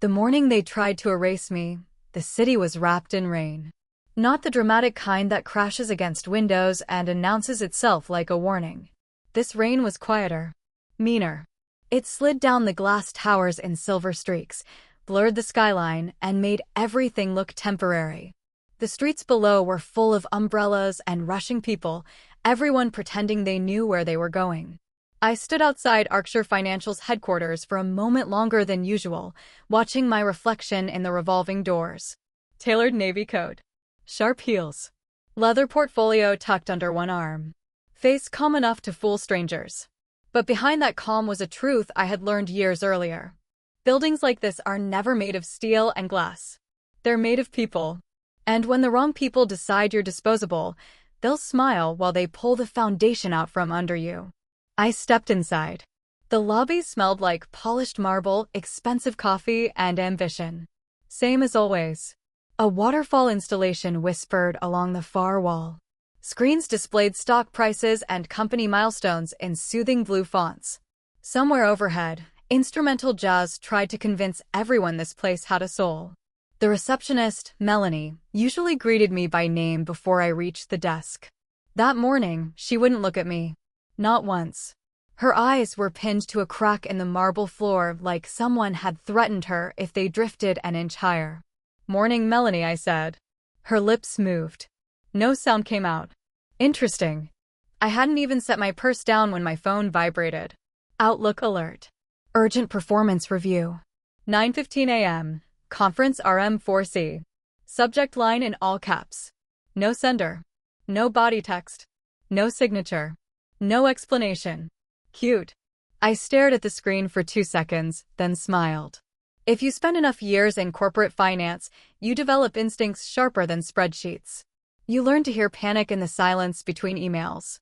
The morning they tried to erase me, the city was wrapped in rain. Not the dramatic kind that crashes against windows and announces itself like a warning. This rain was quieter, meaner. It slid down the glass towers in silver streaks, blurred the skyline, and made everything look temporary. The streets below were full of umbrellas and rushing people, everyone pretending they knew where they were going. I stood outside Arcshire Financial's headquarters for a moment longer than usual, watching my reflection in the revolving doors. Tailored navy coat. Sharp heels. Leather portfolio tucked under one arm. Face calm enough to fool strangers. But behind that calm was a truth I had learned years earlier. Buildings like this are never made of steel and glass. They're made of people. And when the wrong people decide you're disposable, they'll smile while they pull the foundation out from under you. I stepped inside. The lobby smelled like polished marble, expensive coffee, and ambition. Same as always. A waterfall installation whispered along the far wall. Screens displayed stock prices and company milestones in soothing blue fonts. Somewhere overhead, instrumental jazz tried to convince everyone this place had a soul. The receptionist, Melanie, usually greeted me by name before I reached the desk. That morning, she wouldn't look at me. Not once. Her eyes were pinned to a crack in the marble floor like someone had threatened her if they drifted an inch higher. "Morning, Melanie," I said. Her lips moved. No sound came out. Interesting. I hadn't even set my purse down when my phone vibrated. Outlook alert. Urgent performance review. 9:15 a.m. Conference RM4C. Subject line in all caps. No sender. No body text. No signature. No explanation. Cute. I stared at the screen for 2 seconds, then smiled. If you spend enough years in corporate finance, you develop instincts sharper than spreadsheets. You learn to hear panic in the silence between emails.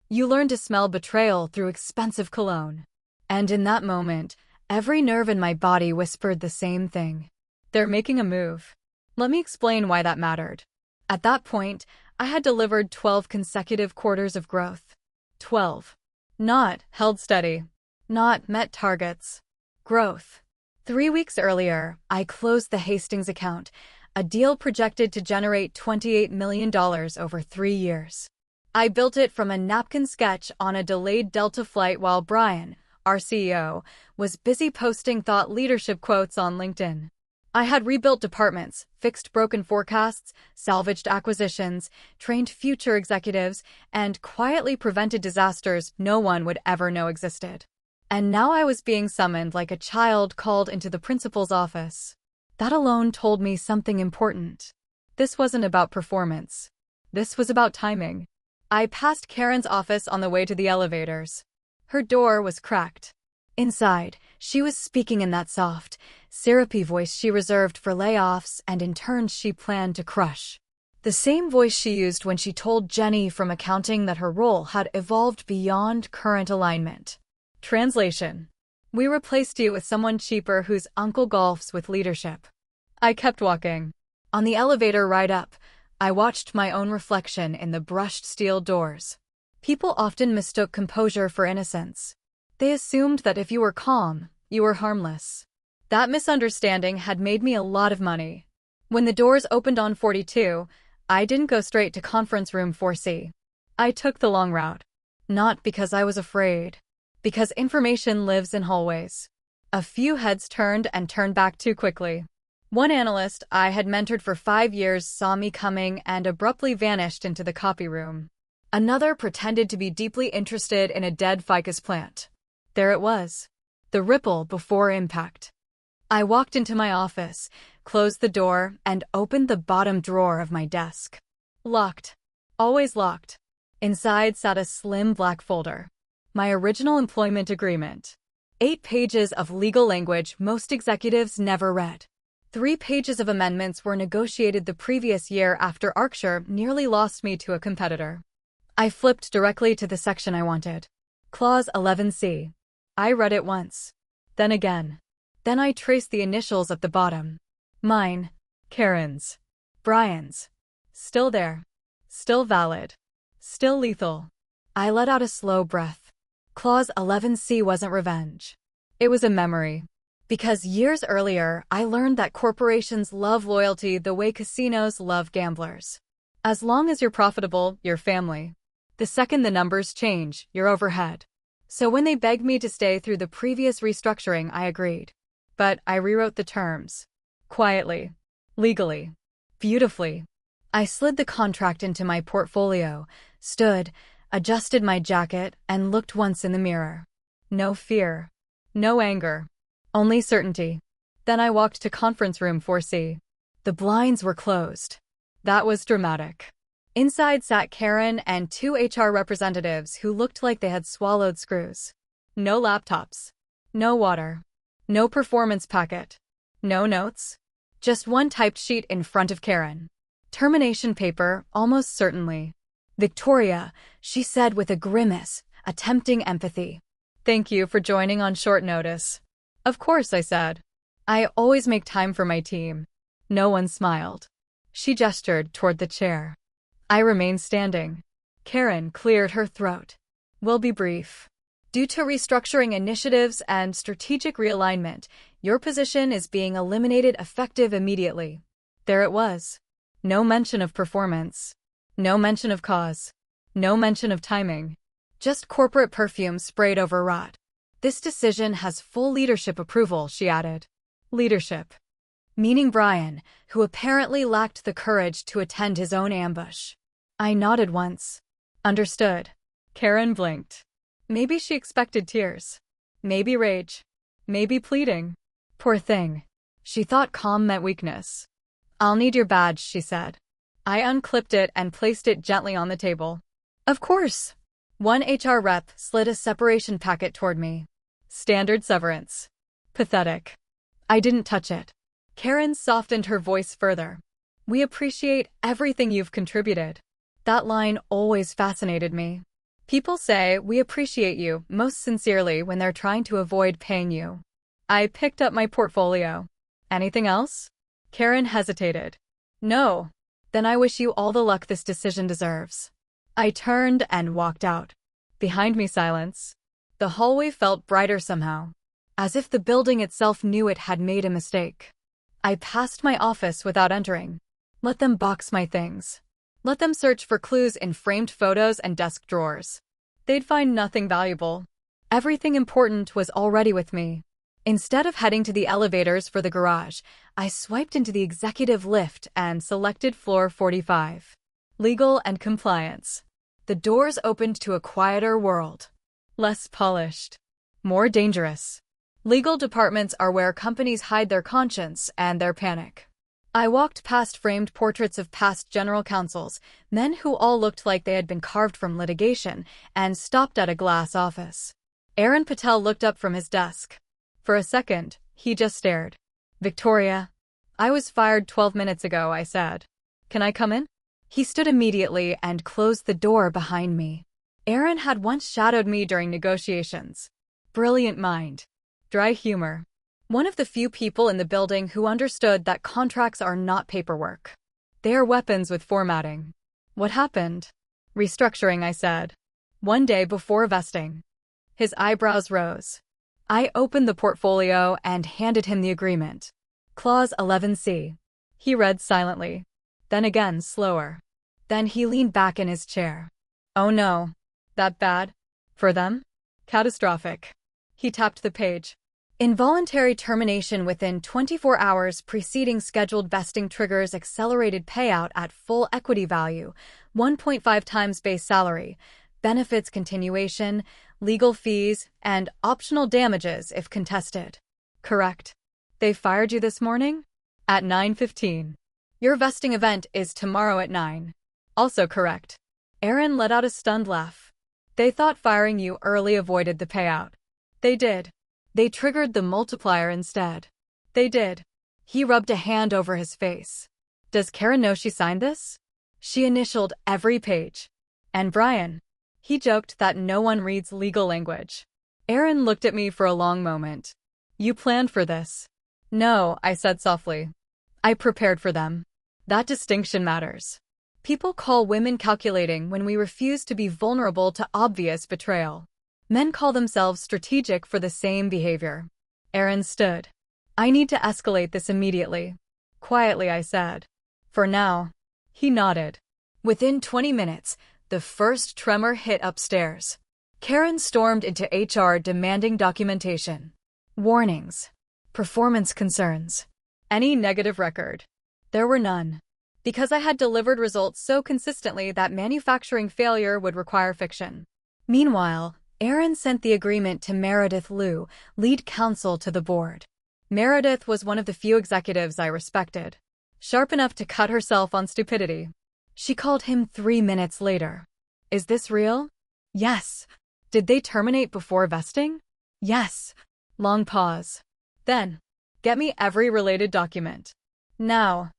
You learn to smell betrayal through expensive cologne. And in that moment, every nerve in my body whispered the same thing. They're making a move. Let me explain why that mattered. At that point, I had delivered 12 consecutive quarters of growth. 12. Not held steady. Not met targets. Growth. 3 weeks earlier, I closed the Hastings account, a deal projected to generate $28 million over 3 years. I built it from a napkin sketch on a delayed Delta flight while Brian, our CEO, was busy posting thought leadership quotes on LinkedIn. I had rebuilt departments, fixed broken forecasts, salvaged acquisitions, trained future executives, and quietly prevented disasters no one would ever know existed. And now I was being summoned like a child called into the principal's office. That alone told me something important. This wasn't about performance. This was about timing. I passed Karen's office on the way to the elevators. Her door was cracked. Inside, she was speaking in that soft, syrupy voice she reserved for layoffs and interns she planned to crush. The same voice she used when she told Jenny from accounting that her role had evolved beyond current alignment. Translation. We replaced you with someone cheaper whose uncle golfs with leadership. I kept walking. On the elevator ride up, I watched my own reflection in the brushed steel doors. People often mistook composure for innocence. They assumed that if you were calm, you were harmless. That misunderstanding had made me a lot of money. When the doors opened on 42, I didn't go straight to conference room 4C. I took the long route. Not because I was afraid. Because information lives in hallways. A few heads turned and turned back too quickly. One analyst I had mentored for 5 years saw me coming and abruptly vanished into the copy room. Another pretended to be deeply interested in a dead ficus plant. There it was. The ripple before impact. I walked into my office, closed the door, and opened the bottom drawer of my desk. Locked. Always locked. Inside sat a slim black folder. My original employment agreement. 8 pages of legal language most executives never read. 3 pages of amendments were negotiated the previous year after Arcshire nearly lost me to a competitor. I flipped directly to the section I wanted. Clause 11C. I read it once. Then again. Then I traced the initials at the bottom. Mine. Karen's. Brian's. Still there. Still valid. Still lethal. I let out a slow breath. Clause 11C wasn't revenge. It was a memory. Because years earlier, I learned that corporations love loyalty the way casinos love gamblers. As long as you're profitable, you're family. The second the numbers change, you're overhead. So when they begged me to stay through the previous restructuring, I agreed. But I rewrote the terms. Quietly. Legally. Beautifully. I slid the contract into my portfolio, stood, adjusted my jacket, and looked once in the mirror. No fear. No anger. Only certainty. Then I walked to conference room 4C. The blinds were closed. That was dramatic. Inside sat Karen and two HR representatives who looked like they had swallowed screws. No laptops. No water. No performance packet. No notes. Just one typed sheet in front of Karen. Termination paper, almost certainly. Victoria, she said with a grimace, attempting empathy. Thank you for joining on short notice. Of course, I said. I always make time for my team. No one smiled. She gestured toward the chair. I remained standing. Karen cleared her throat. We'll be brief. Due to restructuring initiatives and strategic realignment, your position is being eliminated effective immediately. There it was. No mention of performance. No mention of cause. No mention of timing. Just corporate perfume sprayed over rot. This decision has full leadership approval, she added. Leadership. Meaning Brian, who apparently lacked the courage to attend his own ambush. I nodded once. Understood. Karen blinked. Maybe she expected tears. Maybe rage. Maybe pleading. Poor thing. She thought calm meant weakness. I'll need your badge, she said. I unclipped it and placed it gently on the table. Of course. One HR rep slid a separation packet toward me. Standard severance. Pathetic. I didn't touch it. Karen softened her voice further. We appreciate everything you've contributed. That line always fascinated me. People say we appreciate you most sincerely when they're trying to avoid paying you. I picked up my portfolio. Anything else? Karen hesitated. No. Then I wish you all the luck this decision deserves. I turned and walked out. Behind me, silence. The hallway felt brighter somehow, as if the building itself knew it had made a mistake. I passed my office without entering. Let them box my things. Let them search for clues in framed photos and desk drawers. They'd find nothing valuable. Everything important was already with me. Instead of heading to the elevators for the garage, I swiped into the executive lift and selected floor 45. Legal and compliance. The doors opened to a quieter world. Less polished. More dangerous. Legal departments are where companies hide their conscience and their panic. I walked past framed portraits of past general counsels, men who all looked like they had been carved from litigation, and stopped at a glass office. Aaron Patel looked up from his desk. For a second, he just stared. Victoria. I was fired 12 minutes ago, I said. Can I come in? He stood immediately and closed the door behind me. Aaron had once shadowed me during negotiations. Brilliant mind. Dry humor. One of the few people in the building who understood that contracts are not paperwork. They are weapons with formatting. What happened? Restructuring, I said. One day before vesting. His eyebrows rose. I opened the portfolio and handed him the agreement. Clause 11C. He read silently. Then again slower. Then he leaned back in his chair. Oh no. That bad? For them? Catastrophic. He tapped the page. Involuntary termination within 24 hours preceding scheduled vesting triggers accelerated payout at full equity value, 1.5 times base salary, benefits continuation, legal fees, and optional damages if contested. Correct. They fired you this morning? At 9:15. Your vesting event is tomorrow at 9. Also correct. Aaron let out a stunned laugh. They thought firing you early avoided the payout. They did. They triggered the multiplier instead. They did. He rubbed a hand over his face. Does Karen know she signed this? She initialed every page. And Brian? He joked that no one reads legal language. Aaron looked at me for a long moment. You planned for this? No, I said softly. I prepared for them. That distinction matters. People call women calculating when we refuse to be vulnerable to obvious betrayal. Men call themselves strategic for the same behavior. Aaron stood. I need to escalate this immediately. Quietly, I said. For now. He nodded. Within 20 minutes, the first tremor hit upstairs. Karen stormed into HR demanding documentation. Warnings. Performance concerns. Any negative record. There were none. Because I had delivered results so consistently that manufacturing failure would require fiction. Meanwhile, Aaron sent the agreement to Meredith Liu, lead counsel to the board. Meredith was one of the few executives I respected. Sharp enough to cut herself on stupidity. She called him 3 minutes later. Is this real? Yes. Did they terminate before vesting? Yes. Long pause. Then, get me every related document. Now.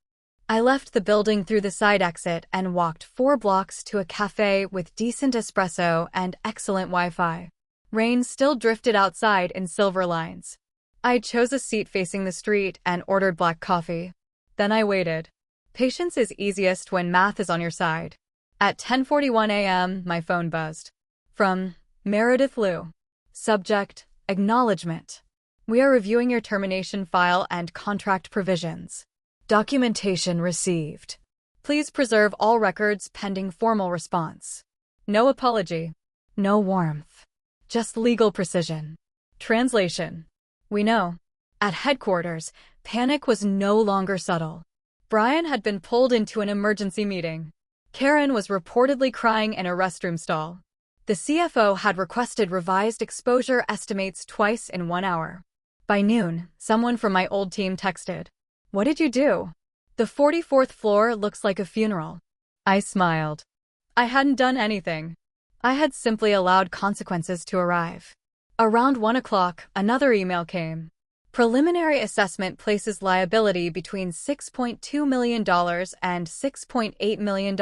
I left the building through the side exit and walked 4 blocks to a cafe with decent espresso and excellent Wi-Fi. Rain still drifted outside in silver lines. I chose a seat facing the street and ordered black coffee. Then I waited. Patience is easiest when math is on your side. At 10:41 a.m., my phone buzzed. From Meredith Liu. Subject, acknowledgement. We are reviewing your termination file and contract provisions. Documentation received. Please preserve all records pending formal response. No apology. No warmth. Just legal precision. Translation. We know. At headquarters, panic was no longer subtle. Brian had been pulled into an emergency meeting. Karen was reportedly crying in a restroom stall. The CFO had requested revised exposure estimates twice in 1 hour. By noon, someone from my old team texted, "What did you do? The 44th floor looks like a funeral." I smiled. I hadn't done anything. I had simply allowed consequences to arrive. Around 1 o'clock, another email came. Preliminary assessment places liability between $6.2 million and $6.8 million,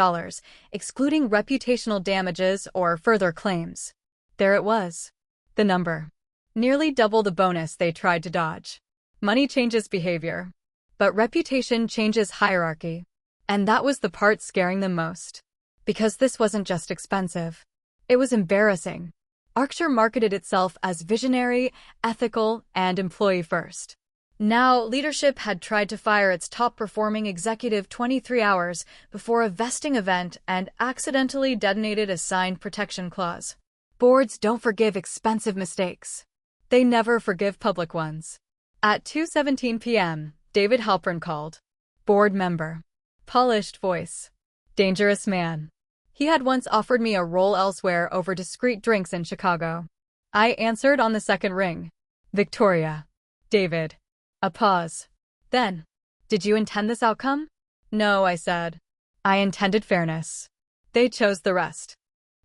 excluding reputational damages or further claims. There it was. The number. Nearly double the bonus they tried to dodge. Money changes behavior. But reputation changes hierarchy. And that was the part scaring them most. Because this wasn't just expensive. It was embarrassing. Archer marketed itself as visionary, ethical, and employee-first. Now, leadership had tried to fire its top-performing executive 23 hours before a vesting event and accidentally detonated a signed protection clause. Boards don't forgive expensive mistakes. They never forgive public ones. At 2:17 p.m., David Halpern called. Board member. Polished voice. Dangerous man. He had once offered me a role elsewhere over discreet drinks in Chicago. I answered on the second ring. Victoria. David. A pause. Then, did you intend this outcome? No, I said. I intended fairness. They chose the rest.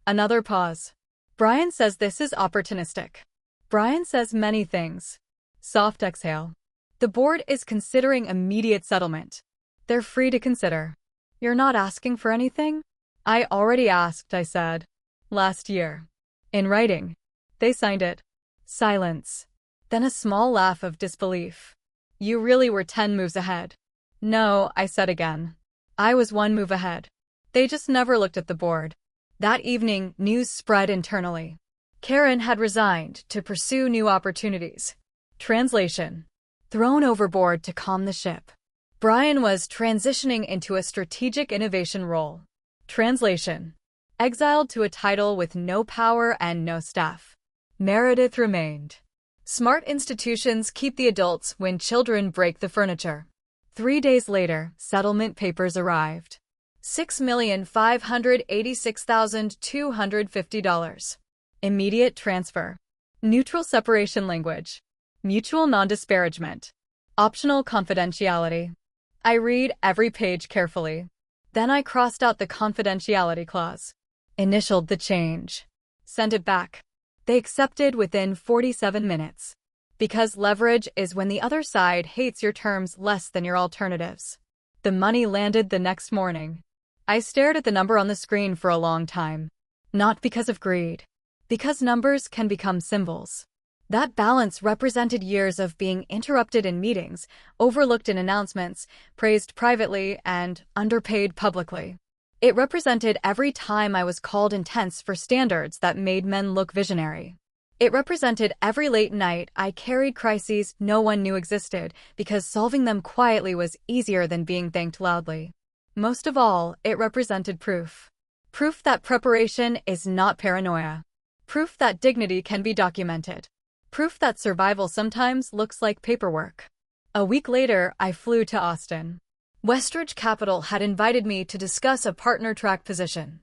Another pause. Brian says this is opportunistic. Brian says many things. Soft exhale. The board is considering immediate settlement. They're free to consider. You're not asking for anything? I already asked, I said. Last year. In writing. They signed it. Silence. Then a small laugh of disbelief. You really were 10 moves ahead. No, I said again. I was 1 move ahead. They just never looked at the board. That evening, news spread internally. Karen had resigned to pursue new opportunities. Translation. Thrown overboard to calm the ship. Brian was transitioning into a strategic innovation role. Translation. Exiled to a title with no power and no staff. Meredith remained. Smart institutions keep the adults when children break the furniture. 3 days later, settlement papers arrived. $6,586,250. Immediate transfer. Neutral separation language. Mutual non-disparagement. Optional confidentiality. I read every page carefully. Then I crossed out the confidentiality clause. Initialed the change. Sent it back. They accepted within 47 minutes. Because leverage is when the other side hates your terms less than your alternatives. The money landed the next morning. I stared at the number on the screen for a long time. Not because of greed. Because numbers can become symbols. That balance represented years of being interrupted in meetings, overlooked in announcements, praised privately, and underpaid publicly. It represented every time I was called intense for standards that made men look visionary. It represented every late night I carried crises no one knew existed because solving them quietly was easier than being thanked loudly. Most of all, it represented proof. Proof that preparation is not paranoia. Proof that dignity can be documented. Proof that survival sometimes looks like paperwork. A week later, I flew to Austin. Westridge Capital had invited me to discuss a partner track position.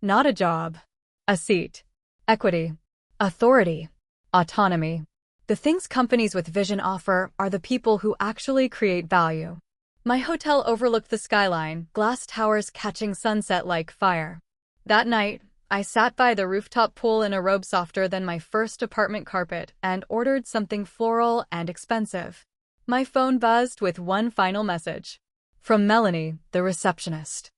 Not a job. A seat. Equity. Authority. Autonomy. The things companies with vision offer are the people who actually create value. My hotel overlooked the skyline, glass towers catching sunset like fire. That night, I sat by the rooftop pool in a robe softer than my first apartment carpet and ordered something floral and expensive. My phone buzzed with one final message. From Melanie, the receptionist.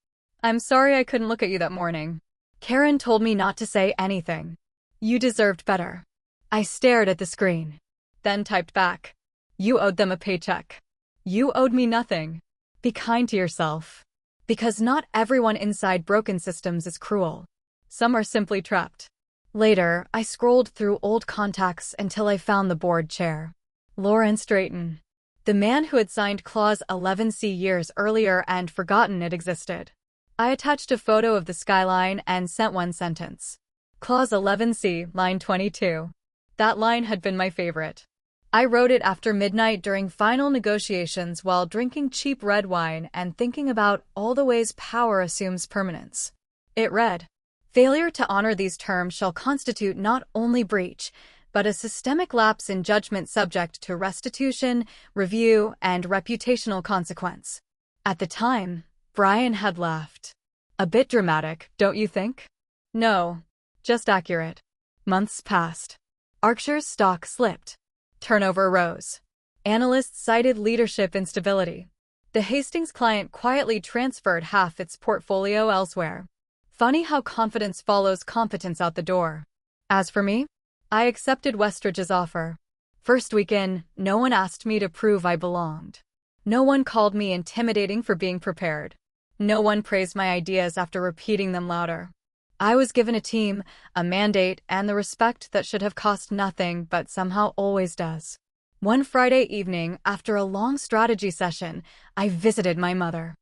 I'm sorry I couldn't look at you that morning. Karen told me not to say anything. You deserved better. I stared at the screen. Then typed back. You owed them a paycheck. You owed me nothing. Be kind to yourself. Because not everyone inside broken systems is cruel. Some are simply trapped. Later, I scrolled through old contacts until I found the board chair. Lawrence Drayton. The man who had signed Clause 11C years earlier and forgotten it existed. I attached a photo of the skyline and sent one sentence. Clause 11C, line 22. That line had been my favorite. I wrote it after midnight during final negotiations while drinking cheap red wine and thinking about all the ways power assumes permanence. It read, failure to honor these terms shall constitute not only breach, but a systemic lapse in judgment subject to restitution, review, and reputational consequence. At the time, Brian had laughed. A bit dramatic, don't you think? No. Just accurate. Months passed. Arcshire's stock slipped. Turnover rose. Analysts cited leadership instability. The Hastings client quietly transferred half its portfolio elsewhere. Funny how confidence follows competence out the door. As for me, I accepted Westridge's offer. First week in, no one asked me to prove I belonged. No one called me intimidating for being prepared. No one praised my ideas after repeating them louder. I was given a team, a mandate, and the respect that should have cost nothing but somehow always does. One Friday evening, after a long strategy session, I visited my mother.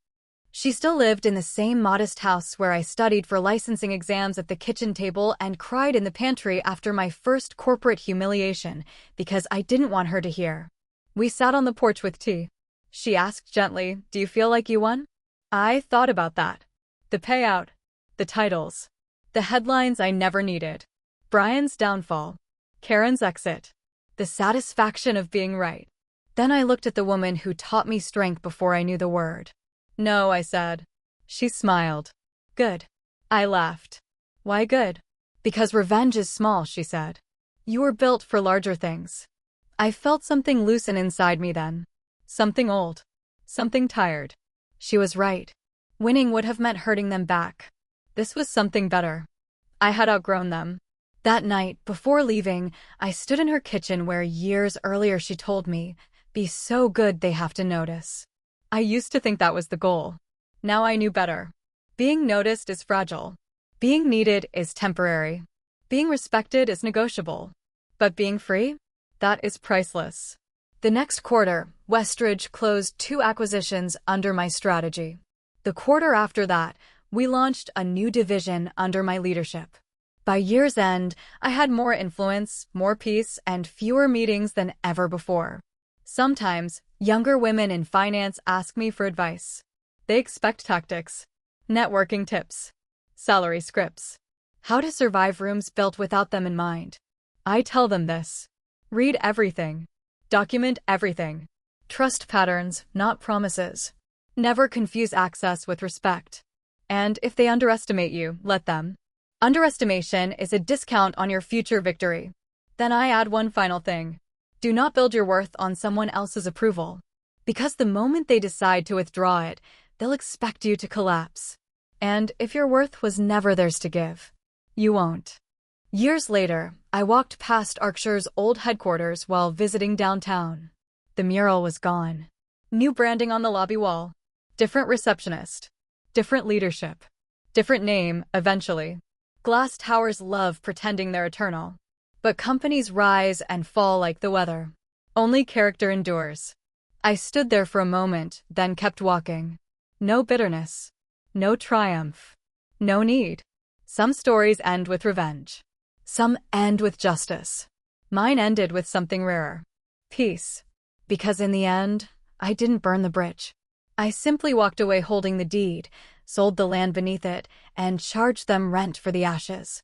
She still lived in the same modest house where I studied for licensing exams at the kitchen table and cried in the pantry after my first corporate humiliation because I didn't want her to hear. We sat on the porch with tea. She asked gently, "Do you feel like you won?" I thought about that. The payout. The titles. The headlines I never needed. Brian's downfall. Karen's exit. The satisfaction of being right. Then I looked at the woman who taught me strength before I knew the word. No, I said. She smiled. Good. I laughed. Why good? Because revenge is small, she said. You were built for larger things. I felt something loosen inside me then. Something old. Something tired. She was right. Winning would have meant hurting them back. This was something better. I had outgrown them. That night, before leaving, I stood in her kitchen where years earlier she told me, "Be so good they have to notice." I used to think that was the goal. Now I knew better. Being noticed is fragile. Being needed is temporary. Being respected is negotiable. But being free? That is priceless. The next quarter, Westridge closed 2 acquisitions under my strategy. The quarter after that, we launched a new division under my leadership. By year's end, I had more influence, more peace, and fewer meetings than ever before. Sometimes, younger women in finance ask me for advice. They expect tactics, networking tips, salary scripts, how to survive rooms built without them in mind. I tell them this. Read everything. Document everything. Trust patterns, not promises. Never confuse access with respect. And if they underestimate you, let them. Underestimation is a discount on your future victory. Then I add one final thing. Do not build your worth on someone else's approval. Because the moment they decide to withdraw it, they'll expect you to collapse. And if your worth was never theirs to give, you won't. Years later, I walked past Arcshire's old headquarters while visiting downtown. The mural was gone. New branding on the lobby wall. Different receptionist. Different leadership. Different name, eventually. Glass towers love pretending they're eternal. But companies rise and fall like the weather. Only character endures. I stood there for a moment, then kept walking. No bitterness. No triumph. No need. Some stories end with revenge. Some end with justice. Mine ended with something rarer. Peace. Because in the end, I didn't burn the bridge. I simply walked away holding the deed, sold the land beneath it, and charged them rent for the ashes.